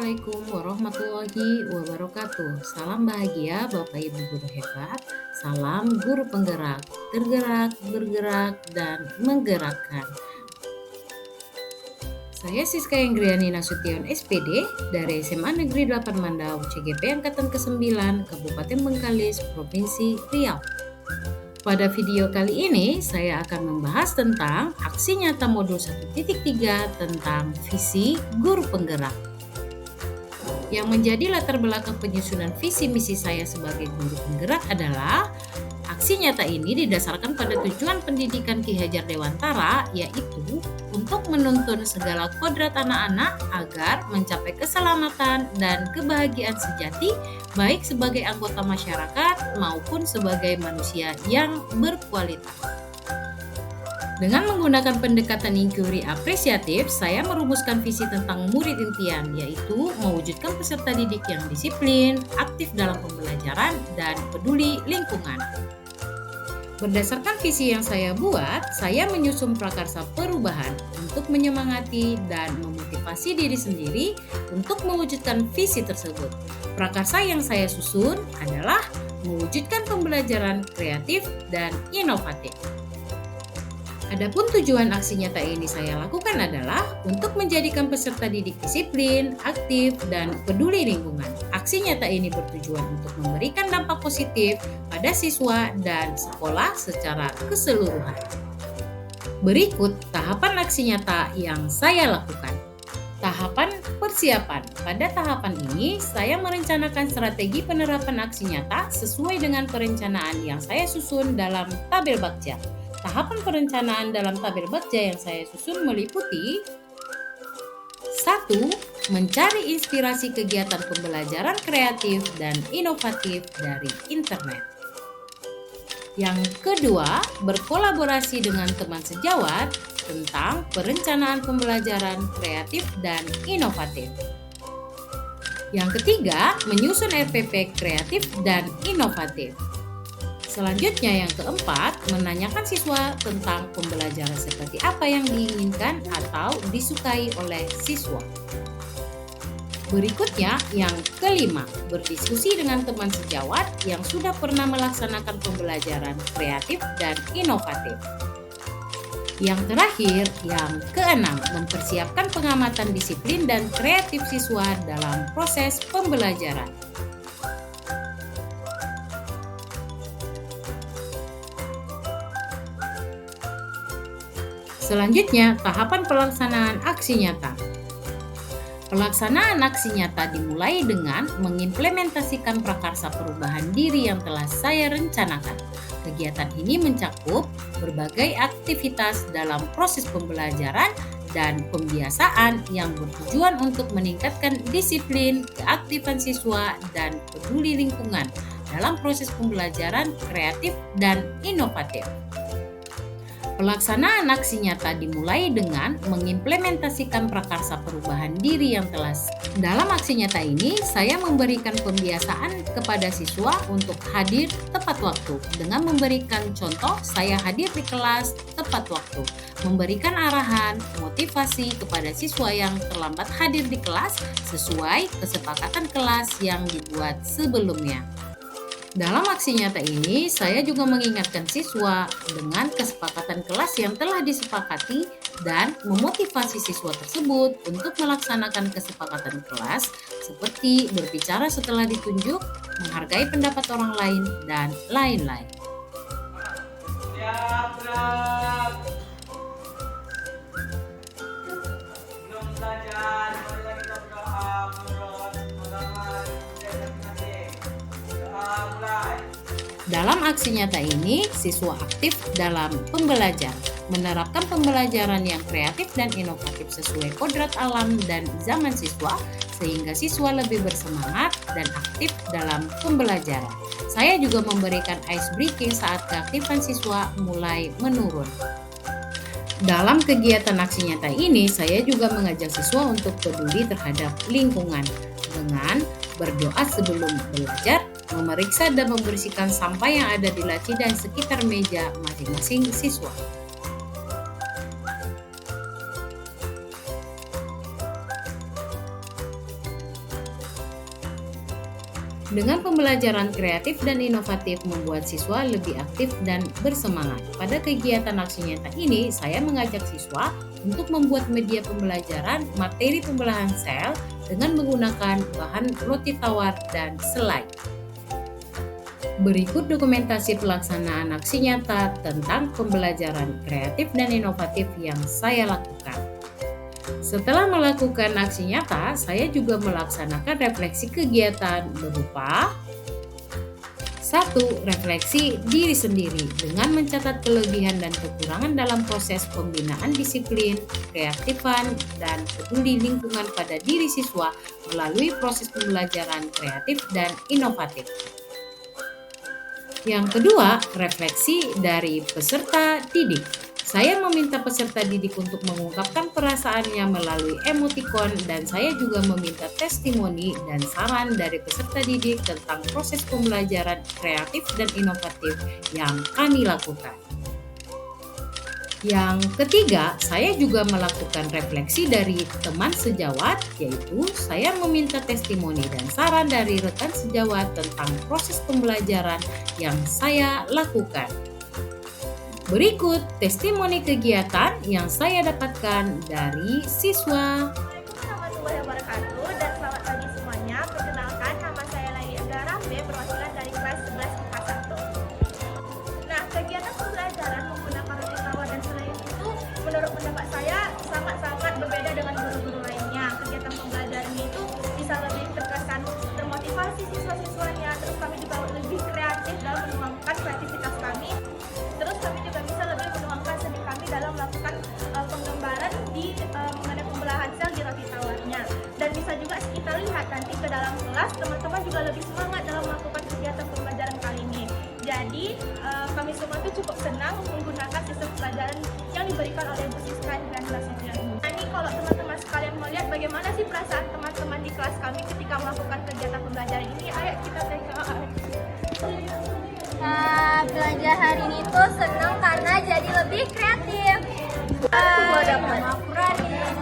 Assalamualaikum warahmatullahi wabarakatuh. Salam bahagia Bapak Ibu guru hebat. Salam guru penggerak, tergerak, bergerak, dan menggerakkan. Saya Siska Inggriani Nasution SPD dari SMA Negeri 8 Mandau, CGP Angkatan ke-9, Kabupaten Bengkalis, Provinsi Riau. Pada video kali ini, saya akan membahas tentang aksi nyata modul 1.3 tentang visi guru penggerak. Yang menjadi latar belakang penyusunan visi misi saya sebagai guru penggerak adalah aksi nyata ini didasarkan pada tujuan pendidikan Ki Hajar Dewantara, yaitu untuk menuntun segala kodrat anak-anak agar mencapai keselamatan dan kebahagiaan sejati, baik sebagai anggota masyarakat maupun sebagai manusia yang berkualitas. Dengan menggunakan pendekatan inquiry apresiatif, saya merumuskan visi tentang murid impian, yaitu mewujudkan peserta didik yang disiplin, aktif dalam pembelajaran, dan peduli lingkungan. Berdasarkan visi yang saya buat, saya menyusun prakarsa perubahan untuk menyemangati dan memotivasi diri sendiri untuk mewujudkan visi tersebut. Prakarsa yang saya susun adalah mewujudkan pembelajaran kreatif dan inovatif. Adapun tujuan aksi nyata ini saya lakukan adalah untuk menjadikan peserta didik disiplin, aktif, dan peduli lingkungan. Aksi nyata ini bertujuan untuk memberikan dampak positif pada siswa dan sekolah secara keseluruhan. Berikut tahapan aksi nyata yang saya lakukan. Tahapan persiapan. Pada tahapan ini, saya merencanakan strategi penerapan aksi nyata sesuai dengan perencanaan yang saya susun dalam tabel Bagja. Tahapan perencanaan dalam tabel Bagja yang saya susun meliputi 1. Mencari inspirasi kegiatan pembelajaran kreatif dan inovatif dari internet. Yang kedua, berkolaborasi dengan teman sejawat tentang perencanaan pembelajaran kreatif dan inovatif. Yang ketiga, menyusun RPP kreatif dan inovatif. Selanjutnya yang keempat, menanyakan siswa tentang pembelajaran seperti apa yang diinginkan atau disukai oleh siswa. Berikutnya yang kelima, berdiskusi dengan teman sejawat yang sudah pernah melaksanakan pembelajaran kreatif dan inovatif. Yang terakhir, yang keenam, mempersiapkan pengamatan disiplin dan kreatif siswa dalam proses pembelajaran. Selanjutnya, tahapan pelaksanaan aksi nyata. Pelaksanaan aksi nyata dimulai dengan mengimplementasikan prakarsa perubahan diri yang telah saya rencanakan. Kegiatan ini mencakup berbagai aktivitas dalam proses pembelajaran dan pembiasaan yang bertujuan untuk meningkatkan disiplin, keaktifan siswa, dan peduli lingkungan dalam proses pembelajaran kreatif dan inovatif. Pelaksanaan aksi nyata dimulai dengan mengimplementasikan prakarsa perubahan diri yang telah. Dalam aksi nyata ini, saya memberikan pembiasaan kepada siswa untuk hadir tepat waktu. Dengan memberikan contoh, saya hadir di kelas tepat waktu. Memberikan arahan, motivasi kepada siswa yang terlambat hadir di kelas sesuai kesepakatan kelas yang dibuat sebelumnya. Dalam aksi nyata ini, saya juga mengingatkan siswa dengan kesepakatan kelas yang telah disepakati dan memotivasi siswa tersebut untuk melaksanakan kesepakatan kelas seperti berbicara setelah ditunjuk, menghargai pendapat orang lain, dan lain-lain. Dalam aksi nyata ini, siswa aktif dalam pembelajaran, menerapkan pembelajaran yang kreatif dan inovatif sesuai kodrat alam dan zaman siswa, sehingga siswa lebih bersemangat dan aktif dalam pembelajaran. Saya juga memberikan ice breaking saat keaktifan siswa mulai menurun. Dalam kegiatan aksi nyata ini, saya juga mengajak siswa untuk peduli terhadap lingkungan dengan berdoa sebelum belajar, memeriksa dan membersihkan sampah yang ada di laci dan sekitar meja masing-masing siswa. Dengan pembelajaran kreatif dan inovatif membuat siswa lebih aktif dan bersemangat. Pada kegiatan aksi nyata ini, saya mengajak siswa untuk membuat media pembelajaran materi pembelahan sel dengan menggunakan bahan roti tawar dan selai. Berikut dokumentasi pelaksanaan aksi nyata tentang pembelajaran kreatif dan inovatif yang saya lakukan. Setelah melakukan aksi nyata, saya juga melaksanakan refleksi kegiatan berupa 1. Refleksi diri sendiri dengan mencatat kelebihan dan kekurangan dalam proses pembinaan disiplin, keaktifan, dan peduli lingkungan pada diri siswa melalui proses pembelajaran kreatif dan inovatif. Yang kedua, refleksi dari peserta didik. Saya meminta peserta didik untuk mengungkapkan perasaannya melalui emotikon dan saya juga meminta testimoni dan saran dari peserta didik tentang proses pembelajaran kreatif dan inovatif yang kami lakukan. Yang ketiga, saya juga melakukan refleksi dari teman sejawat, yaitu saya meminta testimoni dan saran dari rekan sejawat tentang proses pembelajaran yang saya lakukan. Berikut testimoni kegiatan yang saya dapatkan dari siswa. Assalamualaikum warahmatullahi wabarakatuh dan selamat pagi semuanya. Perkenalkan, nama saya Lai Rambe, perwakilan dari kelas 11 IPA 1. Nah, kegiatan pembelajaran menggunakan roti tawar dan selai itu menurut pendapat saya sangat-sangat berbeda dengan guru-guru lainnya. Kegiatan pembelajaran itu bisa lebih terkesan termotivasi siswa-siswanya, terus kami juga lebih kreatif dalam menuangkan kreativitas kami. Terus kami juga bisa lebih menuangkan seni kami dalam melakukan penggambaran di mengenai pembelahan sel di roti tawarnya. Dan bisa juga kita lihat nanti ke dalam kelas, teman-teman juga lebih semangat dalam melakukan kegiatan pembelajaran kali ini. Jadi kami semua itu cukup senang menggunakan sistem pelajaran yang diberikan oleh Bu Siska dan kelasnya. Nah, ini kalau teman-teman sekalian melihat bagaimana sih perasaan teman-teman di kelas kami ketika melakukan kegiatan pembelajaran ini, ayo kita tengok. Belajar hari ini tuh senang karena jadi lebih kreatif.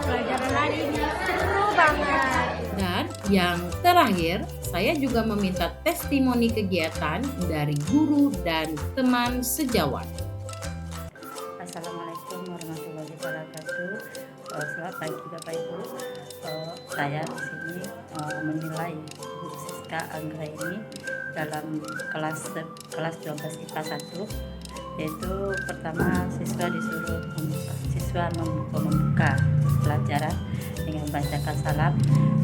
Pelajaran hari ini seru banget. Dan yang terakhir, saya juga meminta testimoni kegiatan dari guru dan teman sejawat. Assalamualaikum warahmatullahi wabarakatuh. Selamat pagi Bapak Ibu. Saya di sini menilai Bu Siska Anggra ini dalam kelas 12 IPA 1, yaitu pertama siswa membuka pelajaran dengan membacakan salam,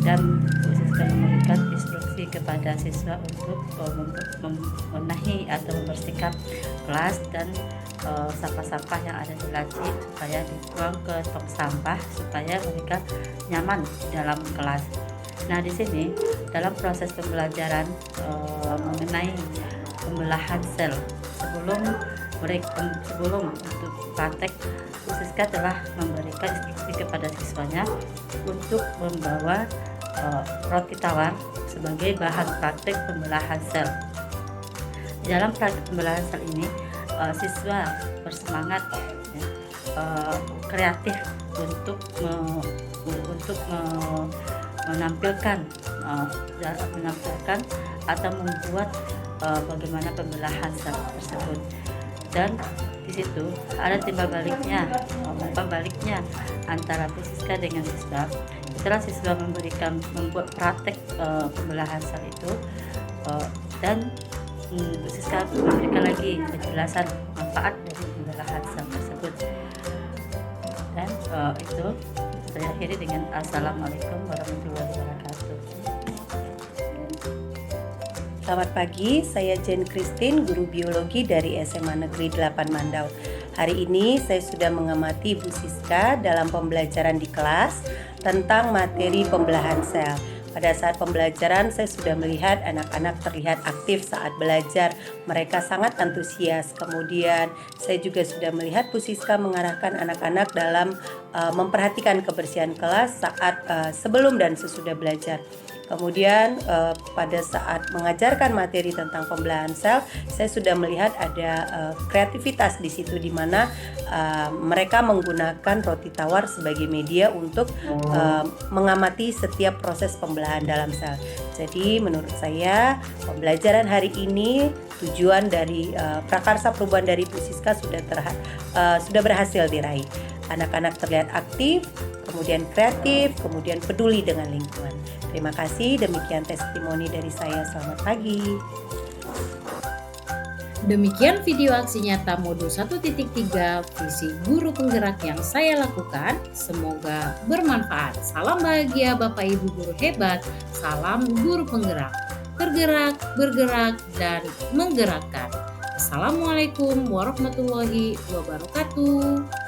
dan Bu Siska memberikan instruksi kepada siswa untuk membenahi atau membersihkan kelas dan sampah-sampah yang ada di laci supaya dibuang ke tong sampah supaya mereka nyaman dalam kelas. Nah, di sini dalam proses pembelajaran mengenai pembelahan sel, sebelum untuk praktek, Bu Siska telah memberikan instruksi kepada siswanya untuk membawa roti tawar sebagai bahan praktek pembelahan sel. Di dalam praktek pembelahan sel ini, siswa bersemangat kreatif untuk menampilkan atau membuat bagaimana pembelahan sel tersebut. Dan di situ ada timbal baliknya antara Bu Siska dengan siswa. Setelah siswa membuat praktek pembelahan sel itu, dan Bu Siska memberikan lagi penjelasan manfaat dari pembelahan sel tersebut. Dan itu saya akhiri dengan Assalamualaikum warahmatullahi wabarakatuh. Selamat pagi, saya Jen Christine, guru biologi dari SMA Negeri 8 Mandau. Hari ini saya sudah mengamati Bu Siska dalam pembelajaran di kelas tentang materi pembelahan sel. Pada saat pembelajaran saya sudah melihat anak-anak terlihat aktif saat belajar. Mereka sangat antusias. Kemudian saya juga sudah melihat Bu Siska mengarahkan anak-anak dalam memperhatikan kebersihan kelas saat sebelum dan sesudah belajar. Kemudian pada saat mengajarkan materi tentang pembelahan sel, saya sudah melihat ada kreativitas di situ, di mana mereka menggunakan roti tawar sebagai media untuk mengamati setiap proses pembelahan dalam sel. Jadi menurut saya pembelajaran hari ini, tujuan dari prakarsa perubahan dari Bu Siska sudah berhasil diraih. Anak-anak terlihat aktif, kemudian kreatif, kemudian peduli dengan lingkungan. Terima kasih, demikian testimoni dari saya. Selamat pagi. Demikian video aksi nyata modul 1.3 visi guru penggerak yang saya lakukan. Semoga bermanfaat. Salam bahagia Bapak Ibu guru hebat. Salam guru penggerak. Tergerak, bergerak, dan menggerakkan. Assalamualaikum warahmatullahi wabarakatuh.